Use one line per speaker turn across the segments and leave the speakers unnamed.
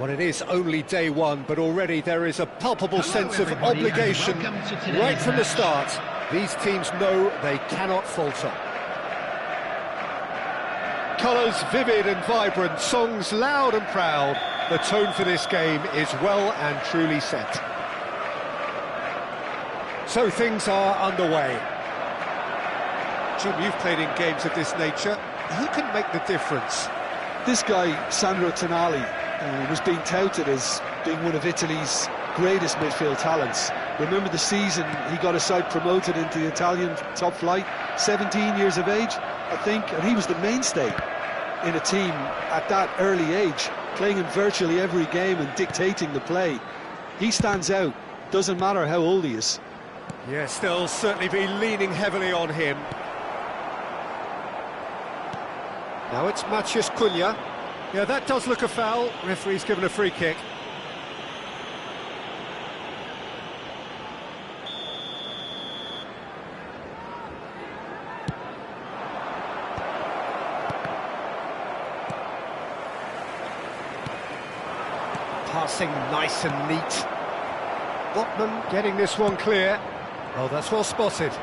Well, it is only day one, but already there is a palpable sense of obligation right from the start. These teams know they cannot falter. Colours vivid and vibrant, songs loud and proud. The tone for this game is well and truly set. So things are underway. Jim, you've played in games of this nature. Who can make the difference?
This guy, Sandro Tonali, was being touted as being one of Italy's greatest midfield talents. Remember the season he got a side promoted into the Italian top flight, 17 years of age, I think, and he was the mainstay in a team at that early age, playing in virtually every game and dictating the play. He stands out, doesn't matter how old he is.
Yes, they'll certainly be leaning heavily on him. Now it's Matheus Cunha. Yeah, that does look a foul. Referee's given a free kick. Passing nice and neat. Botman getting this one clear. Oh, that's well spotted.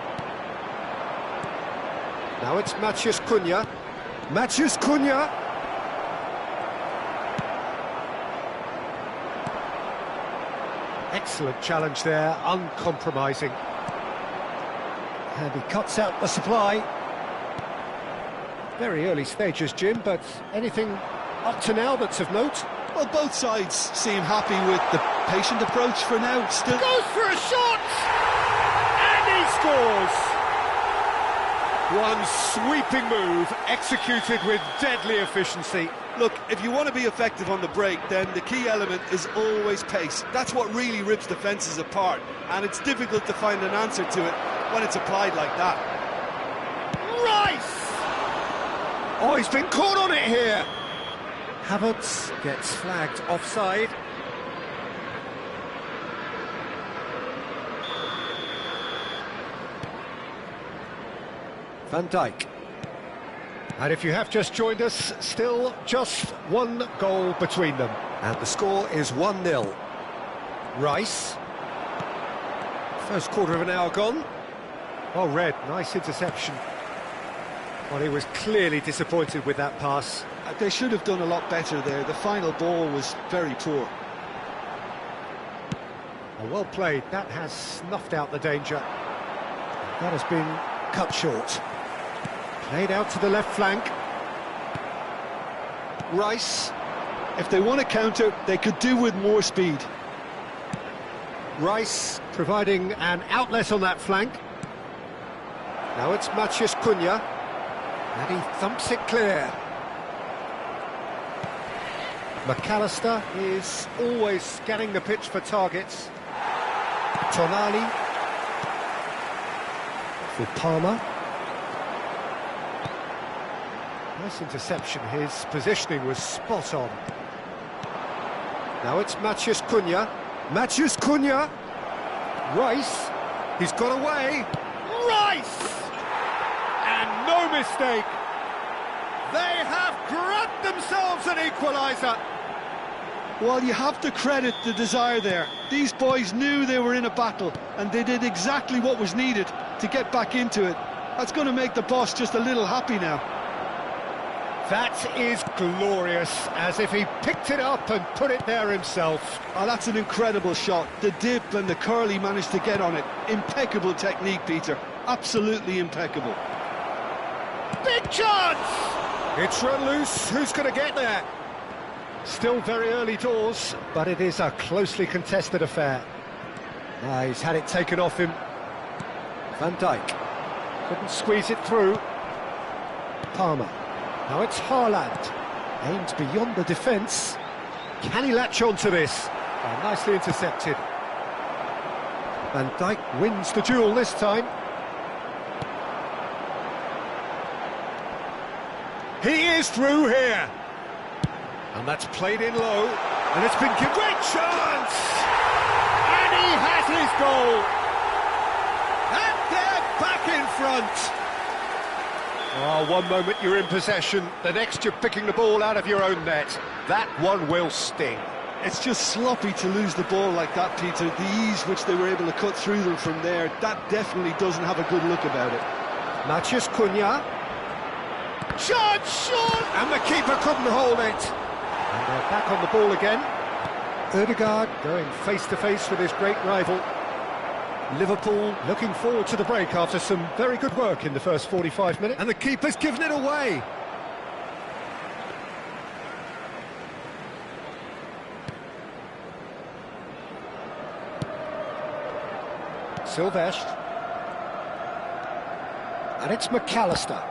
Now it's Matheus Cunha. Matheus Cunha. Excellent challenge there, uncompromising. And he cuts out the supply. Very early stages, Jim, but anything up to now that's of note?
Well, both sides seem happy with the patient approach for now. Still
goes for a shot! And he scores! One sweeping move, executed with deadly efficiency.
Look, if you want to be effective on the break, then the key element is always pace. That's what really rips defences apart, and it's difficult to find an answer to it when it's applied like that.
Rice! Oh, he's been caught on it here. Havertz gets flagged offside. Van Dijk. And if you have just joined us, still just one goal between them. And the score is 1-0. Rice. First quarter of an hour gone. Well read, nice interception. Well, he was clearly disappointed with that pass.
They should have done a lot better there. The final ball was very poor.
Well played. That has snuffed out the danger. That has been cut short. Played out to the left flank. Rice.
If they want to counter, they could do with more speed.
Rice providing an outlet on that flank. Now it's Maciej Cunha. And he thumps it clear. McAllister is always scanning the pitch for targets. Tonali. For Palmer. Nice interception. His positioning was spot on. Now it's Maciej Cunha. Maciej Cunha. Rice. He's got away. Rice! And no mistake. They have grabbed themselves an equaliser.
Well, you have to credit the desire there. These boys knew they were in a battle, and they did exactly what was needed to get back into it. That's going to make the boss just a little happy now.
That is glorious, as if he picked it up and put it there himself.
Oh, that's an incredible shot. The dip and the curl he managed to get on it. Impeccable technique, Peter. Absolutely impeccable.
Big chance! It's run loose. Who's going to get there? Still very early doors, but it is a closely contested affair. He's had it taken off him. Van Dijk couldn't squeeze it through. Palmer. Now it's Haaland. Aimed beyond the defence. Can he latch on to this? Nicely intercepted. Van Dijk wins the duel this time. He is through here. And that's played in low. And it's been given. Great chance! And he has his goal. And they're back in front. Oh, one moment you're in possession, the next you're picking the ball out of your own net. That one will sting.
It's just sloppy to lose the ball like that, Peter. The ease which they were able to cut through them from there, that definitely doesn't have a good look about it.
Maciej Cunha. Chance shot! And the keeper couldn't hold it. And they're back on the ball again. Ødegaard going face-to-face with his great rival. Liverpool looking forward to the break after some very good work in the first 45 minutes. And the keeper's given it away. Silvestre. And it's McAllister.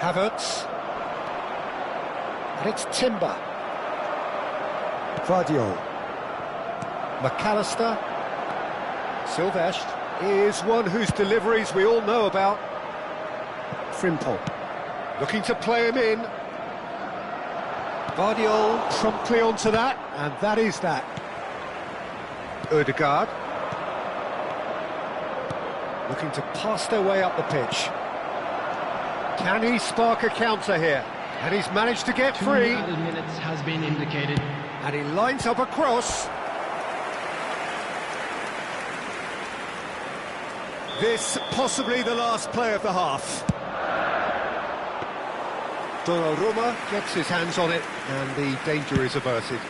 Havertz. And it's Timber. Vardio. McAllister. Silvestre is one whose deliveries we all know about. Frimpong. Looking to play him in. Vardio promptly onto that, and that is that. Ødegaard. Looking to pass their way up the pitch. Can he spark a counter here? And he's managed to get free.
2 added minutes has been indicated.
And he lines up a cross. This possibly the last play of the half. Donnarumma gets his hands on it, and the danger is averted.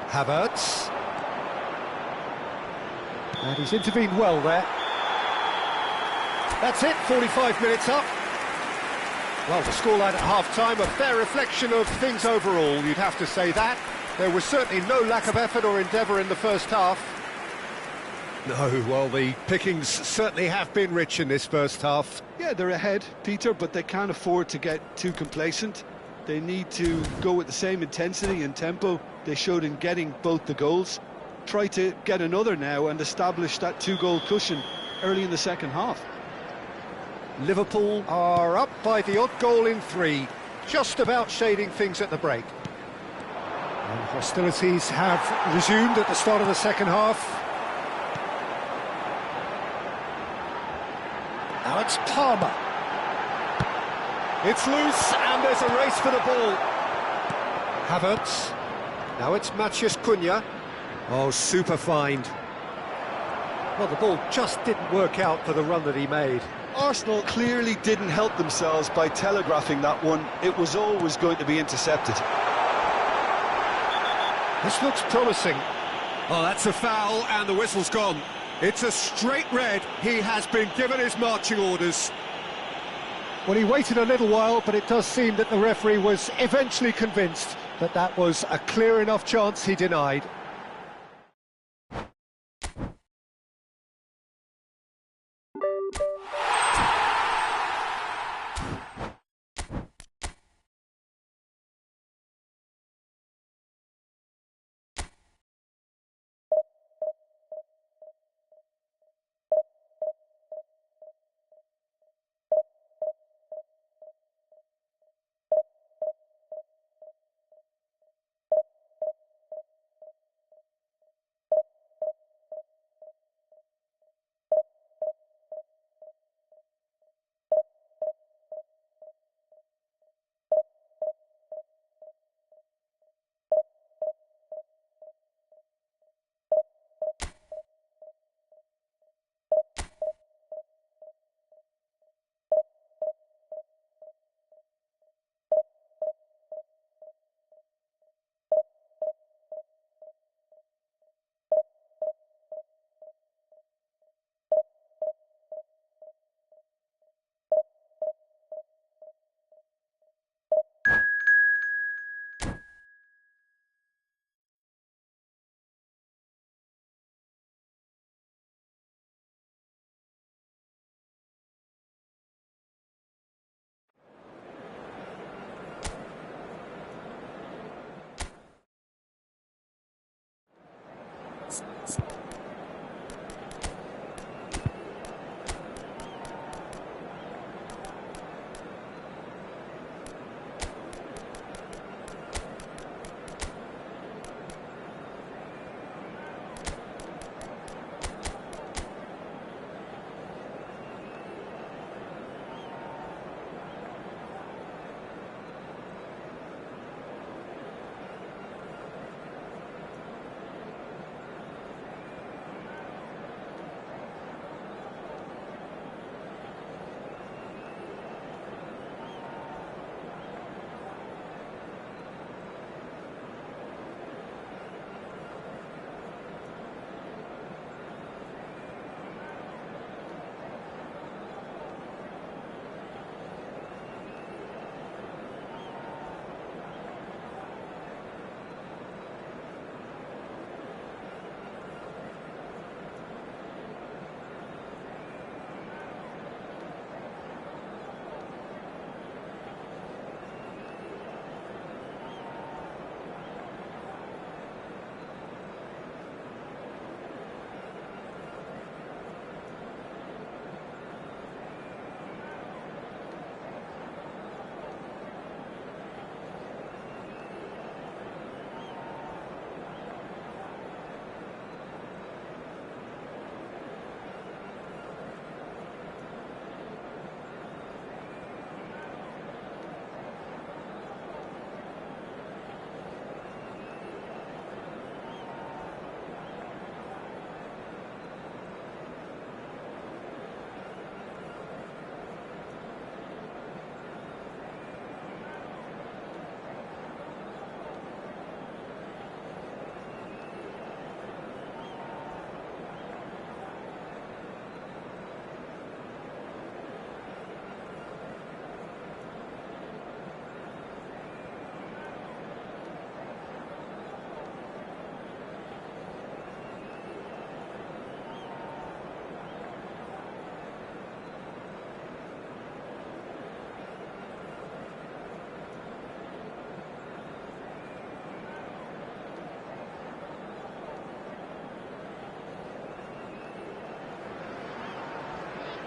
Havertz. And he's intervened well there. That's it, 45 minutes up. Well, the scoreline at half-time, a fair reflection of things overall, you'd have to say that. There was certainly no lack of effort or endeavour in the first half. No, well, the pickings certainly have been rich in this first half.
Yeah, they're ahead, Peter, but they can't afford to get too complacent. They need to go with the same intensity and tempo they showed in getting both the goals. Try to get another now and establish that two-goal cushion early in the second half.
Liverpool are up by the odd goal in 3, just about shading things at the break. And hostilities have resumed at the start of the second half. Now it's Palmer. It's loose, and there's a race for the ball. Havertz. Now it's Maciej Cunha. Oh, super find. Well, the ball just didn't work out for the run that he made.
Arsenal clearly didn't help themselves by telegraphing that one. It was always going to be intercepted.
This looks promising. Oh, that's a foul, and the whistle's gone. It's a straight red. He has been given his marching orders. Well, he waited a little while, but it does seem that the referee was eventually convinced that that was a clear enough chance he denied.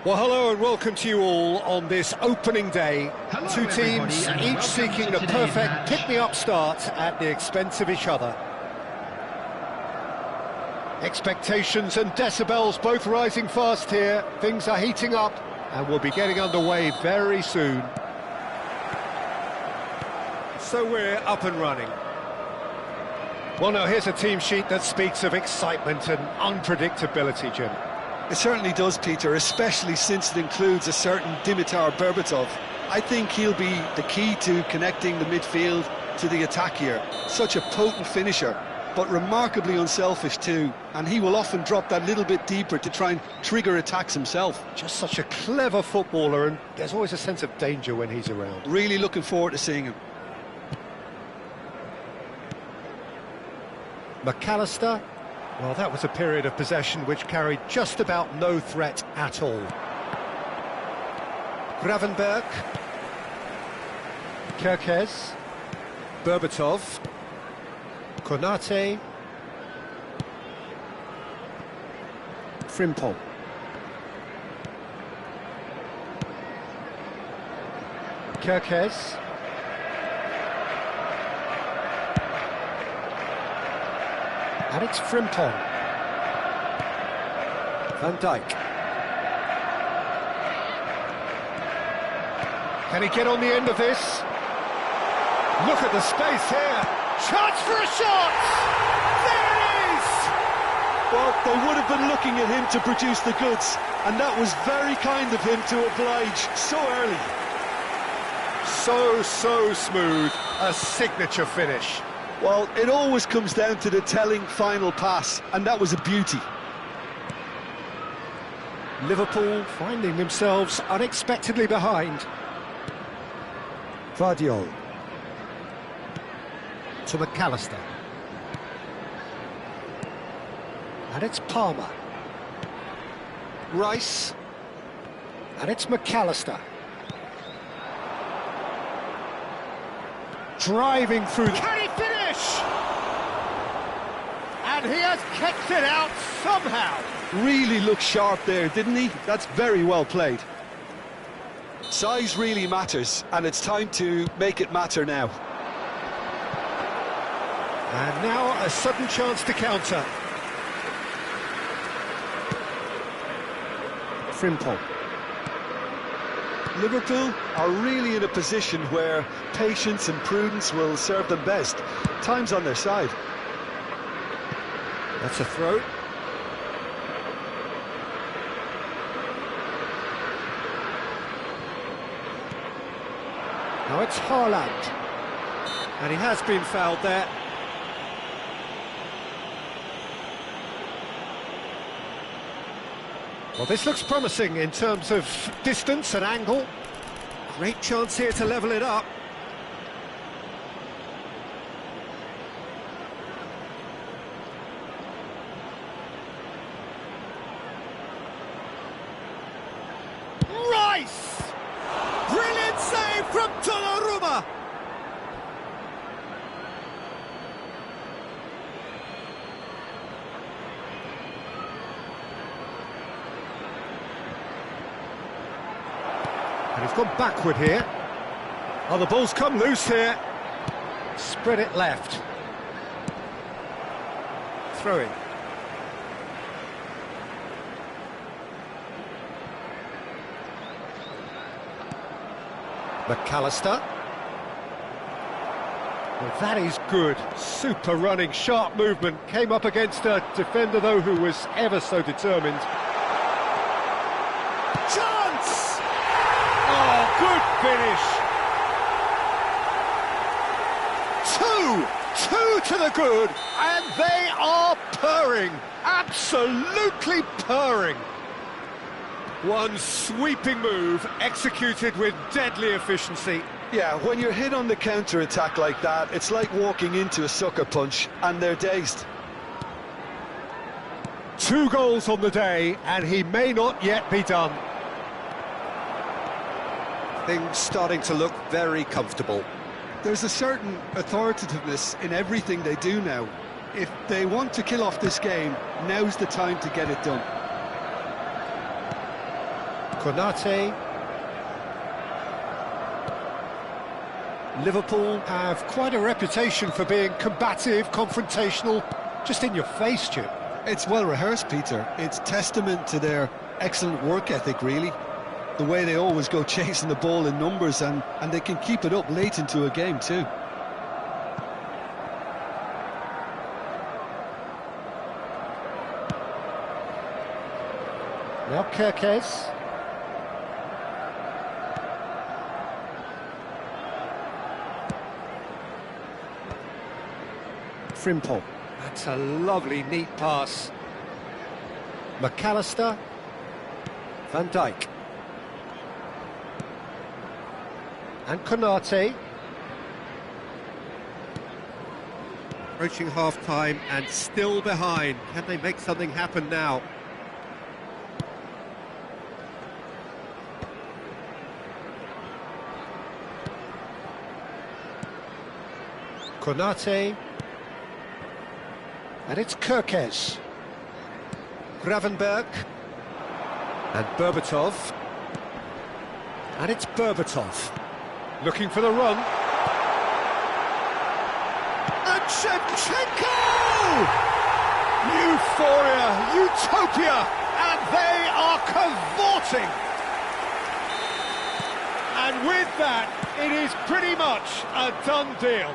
Well, hello and welcome to you all on this opening day.
Hello,
Two teams,
everybody, and
each seeking the
welcome to today's
perfect
match.
pick-me-up start at the expense of each other. Expectations and decibels both rising fast here. Things are heating up and we'll be getting underway very soon. So we're up and running. Well, now here's a team sheet that speaks of excitement and unpredictability, Jim.
It certainly does, Peter, especially since it includes a certain Dimitar Berbatov. I think he'll be the key to connecting the midfield to the attack here. Such a potent finisher, but remarkably unselfish too, and he will often drop that little bit deeper to try and trigger attacks himself.
Just such a clever footballer, and there's always a sense of danger when he's around.
Really looking forward to seeing him.
McAllister. Well, that was a period of possession which carried just about no threat at all. Gravenberg. Kerkez. Berbatov. Konate. Frimpong. Kerkez. And it's Frimpong. Van Dijk. Can he get on the end of this? Look at the space here. Chance for a shot! There it is!
Well, they would have been looking at him to produce the goods, and that was very kind of him to oblige so early.
So smooth. A signature finish.
Well, it always comes down to the telling final pass, and that was a beauty.
Liverpool finding themselves unexpectedly behind. Vardiol. To McAllister. And it's Palmer. Rice. And it's McAllister. Driving through. Can he finish? And he has kept it out somehow.
Really looked sharp there, didn't he? That's very well played. Size really matters, and it's time to make it matter now.
And now a sudden chance to counter. Frimpong.
Liverpool are really in a position where patience and prudence will serve them best. Time's on their side.
That's a throw. Now it's Haaland. And he has been fouled there. Well, this looks promising in terms of distance and angle. Great chance here to level it up. Rice! Brilliant save from Donnarumma! And he's gone backward here. Oh, the ball's come loose here. Spread it left. Throwing. McAllister. Well, that is good. Super running, sharp movement. Came up against a defender, though, who was ever so determined. Chance! Oh, good finish. Two to the good, and they are purring. Absolutely purring. One sweeping move, executed with deadly efficiency.
Yeah, when you're hit on the counter-attack like that, it's like walking into a sucker punch, and they're dazed.
2 goals on the day, and he may not yet be done. Things starting to look very comfortable.
There's a certain authoritativeness in everything they do now. If they want to kill off this game, now's the time to get it done.
Konate. Liverpool have quite a reputation for being combative, confrontational, just in your face, Jim.
It's well rehearsed, Peter. It's testament to their excellent work ethic, really. The way they always go chasing the ball in numbers, and they can keep it up late into a game too.
Kirkes. Frimpong. That's a lovely, neat pass. McAllister. Van Dijk. And Konate. Approaching half-time and still behind. Can they make something happen now? Konate. And it's Kirkes. Gravenberg. And Berbatov. And it's Berbatov. Looking for the run. And Shevchenko! Euphoria, utopia, and they are cavorting. And with that, it is pretty much a done deal.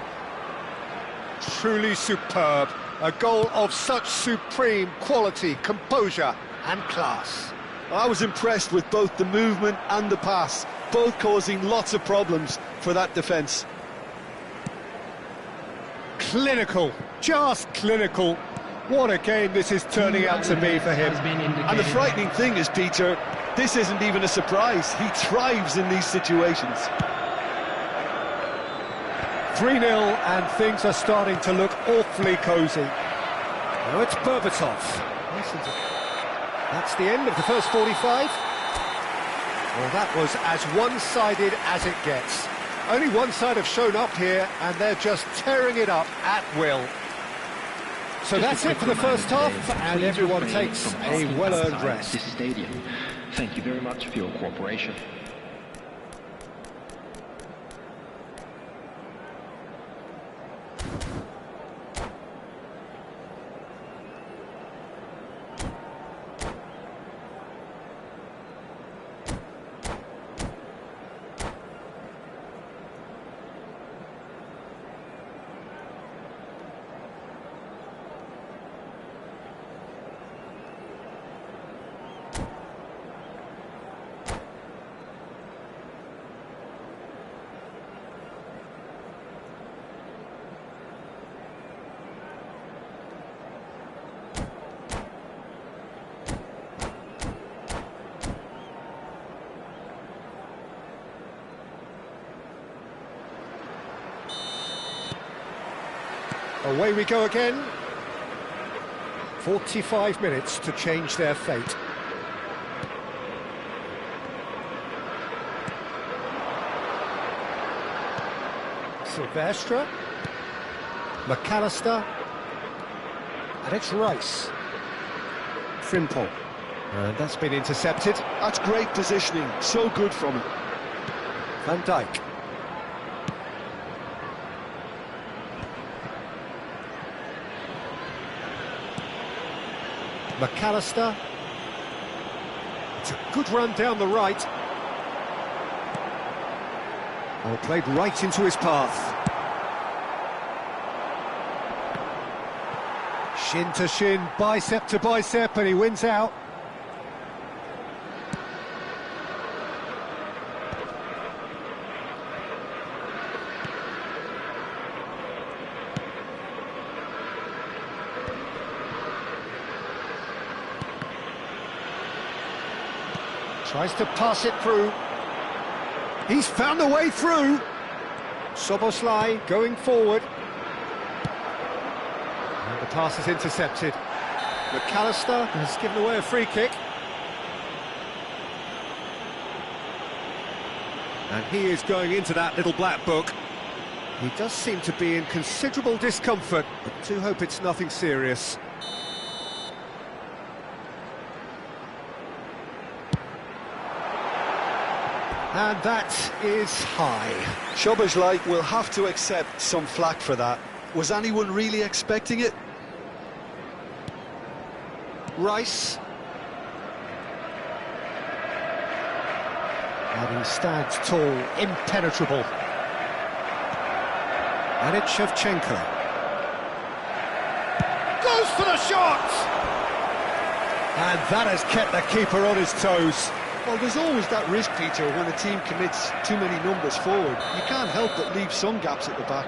Truly superb. A goal of such supreme quality, composure and class.
I was impressed with both the movement and the pass, both causing lots of problems for that defence.
Clinical, just clinical. What a game this is turning out to be for him.
And the frightening thing is, Peter, this isn't even a surprise. He thrives in these situations.
3-0 and things are starting to look awfully cosy. Now it's Berbatov. That's the end of the first 45. Well, that was as one-sided as it gets. Only one side have shown up here and they're just tearing it up at will. So that's it for the first half and everyone takes a well-earned rest.
This stadium. Thank you very much for your cooperation.
Away we go again. 45 minutes to change their fate. Silvestre. McAllister. And it's Rice. Frimpong. And that's been intercepted.
That's great positioning, so good from him.
Van Dijk. McAllister. It's a good run down the right. Oh, played right into his path. Shin to shin, bicep to bicep, and he wins out. Tries to pass it through. He's found a way through. Soboslai going forward. And the pass is intercepted. McAllister has given away a free kick. And he is going into that little black book. He does seem to be in considerable discomfort, but do hope it's nothing serious. And that is high.
Soboslai will have to accept some flack for that. Was anyone really expecting it?
Rice. And he stands tall, impenetrable. And it's Shevchenko. Goes for the shot! And that has kept the keeper on his toes.
Well, there's always that risk, Peter, when a team commits too many numbers forward. You can't help but leave some gaps at the back.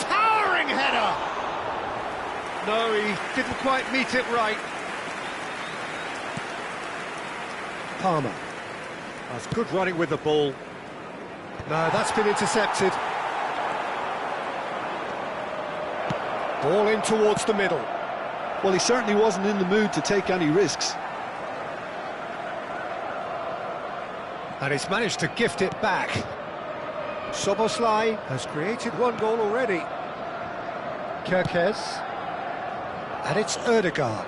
Towering header! No, he didn't quite meet it right. Palmer has good running with the ball. No, that's been intercepted. Ball in towards the middle.
Well, he certainly wasn't in the mood to take any risks.
And he's managed to gift it back. Szoboszlai has created one goal already. Kerkez. And it's Ødegaard.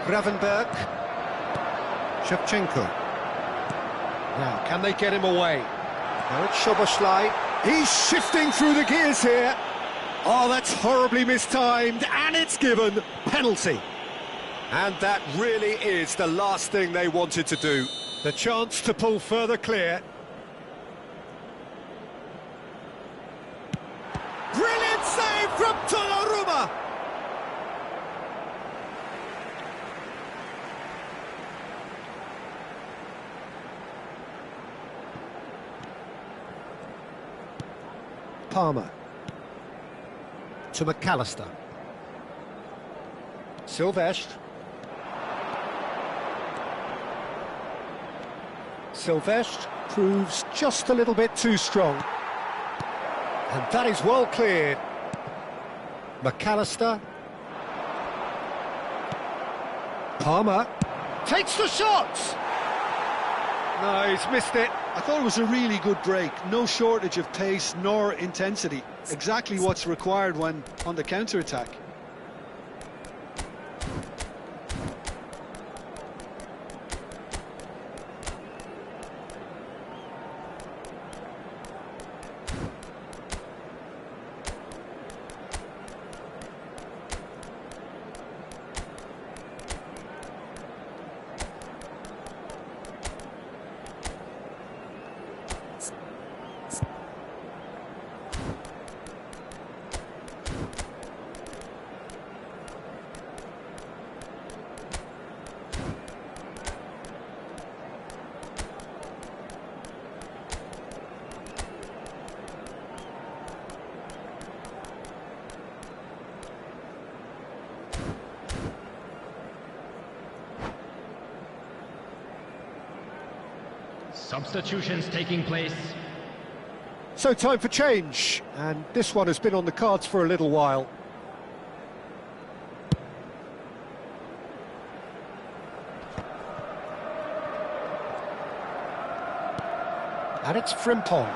Gravenberg. Shevchenko. Now, can they get him away? Now it's Szoboszlai. He's shifting through the gears here. Oh, that's horribly mistimed, and it's given. Penalty. And that really is the last thing they wanted to do. The chance to pull further clear. Brilliant save from Donnarumma. Palmer to McAllister. Silvestre. Silvestre proves just a little bit too strong. And that is well cleared. McAllister. Palmer takes the shot. No, he's missed it.
I thought it was a really good break. No shortage of pace nor intensity. Exactly what's required when on the counter-attack.
Substitutions taking place.
So time for change, and this one has been on the cards for a little while. And it's Frimpong.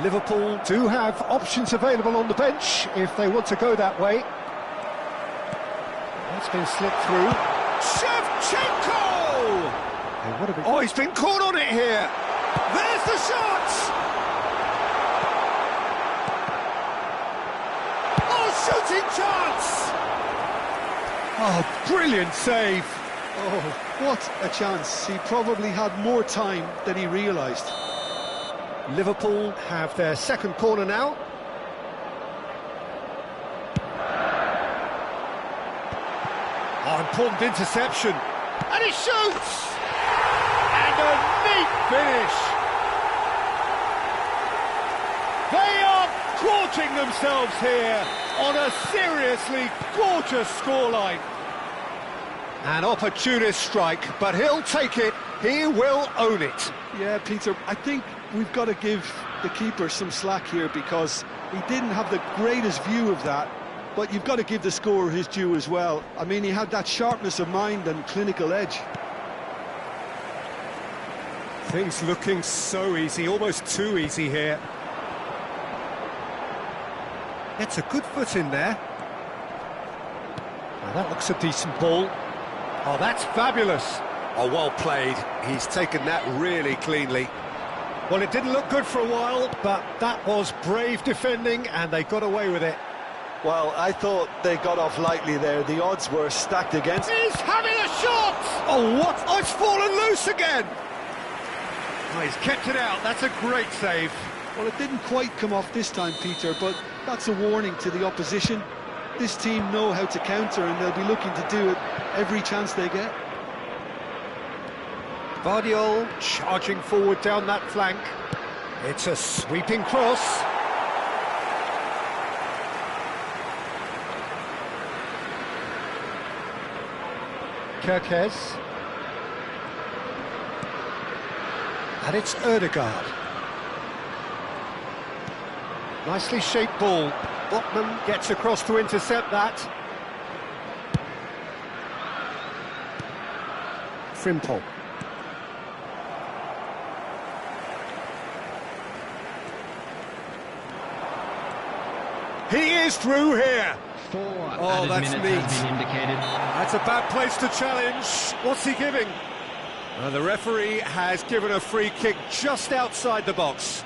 Liverpool do have options available on the bench if they want to go that way. That's been slipped through. Shevchenko! Oh, he's been caught on it here. There's the shot! Oh, shooting chance! Oh, brilliant save.
Oh, what a chance. He probably had more time than he realised.
Liverpool have their second corner now. Oh, important interception. And he shoots! And a neat finish! They are gorging themselves here on a seriously gorgeous scoreline. An opportunist strike, but he'll take it. He will own it.
Yeah, Peter, I think we've got to give the keeper some slack here because he didn't have the greatest view of that. But you've got to give the scorer his due as well. I mean, he had that sharpness of mind and clinical edge.
Things looking so easy, almost too easy here. Gets a good foot in there. Now that looks a decent ball. Oh, that's fabulous. Oh, well played. He's taken that really cleanly. Well, it didn't look good for a while, but that was brave defending, and they got away with it.
Well, I thought they got off lightly there. The odds were stacked against.
He's having a shot! Oh, what? Oh, it's fallen loose again! Oh, he's kept it out, that's a great save.
Well, it didn't quite come off this time, Peter, but that's a warning to the opposition. This team know how to counter, and they'll be looking to do it every chance they get.
Vardiol charging forward down that flank. It's a sweeping cross. Kirkes. And it's Ødegaard. Nicely shaped ball. Botman gets across to intercept that. Frimpong. He is through here.
4
Oh,
added
that's
minutes
neat.
has been indicated.
That's a bad place to challenge. What's he giving? The referee has given a free kick just outside the box.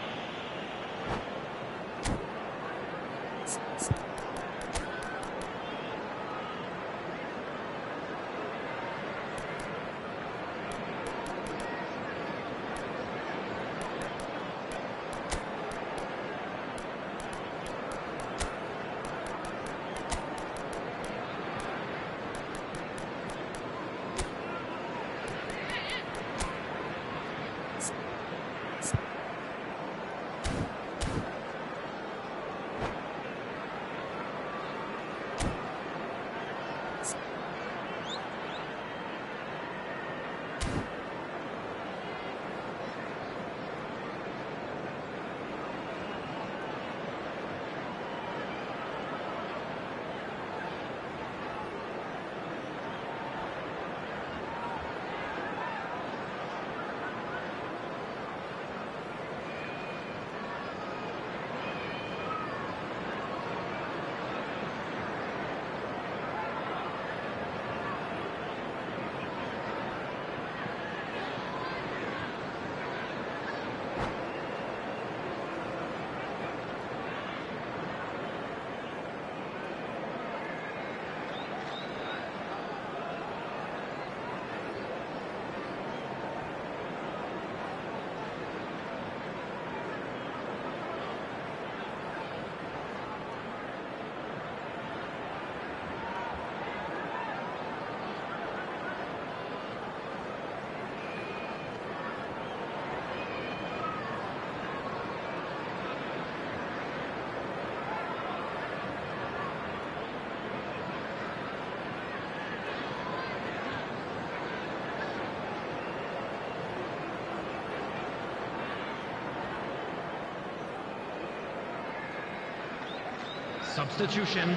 Substitution.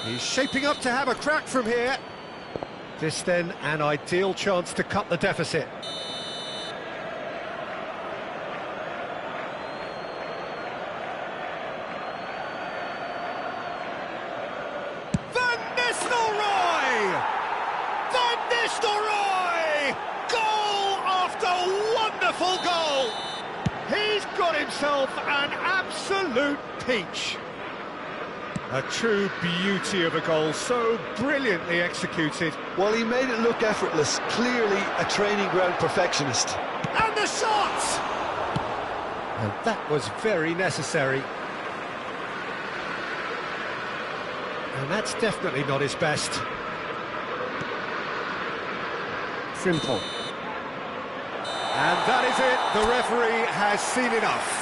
He's shaping up to have a crack from here. This then an ideal chance to cut the deficit. Van Nistelrooy! Van Nistelrooy! Goal after wonderful goal! He's got himself an absolute peach. A true beauty of a goal, so brilliantly executed.
Well, he made it look effortless, clearly a training ground perfectionist.
And the shot! And that was very necessary. And that's definitely not his best. Frimpong. And that is it, the referee has seen enough.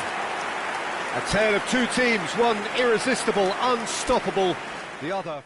A tale of two teams, one irresistible, unstoppable, the other...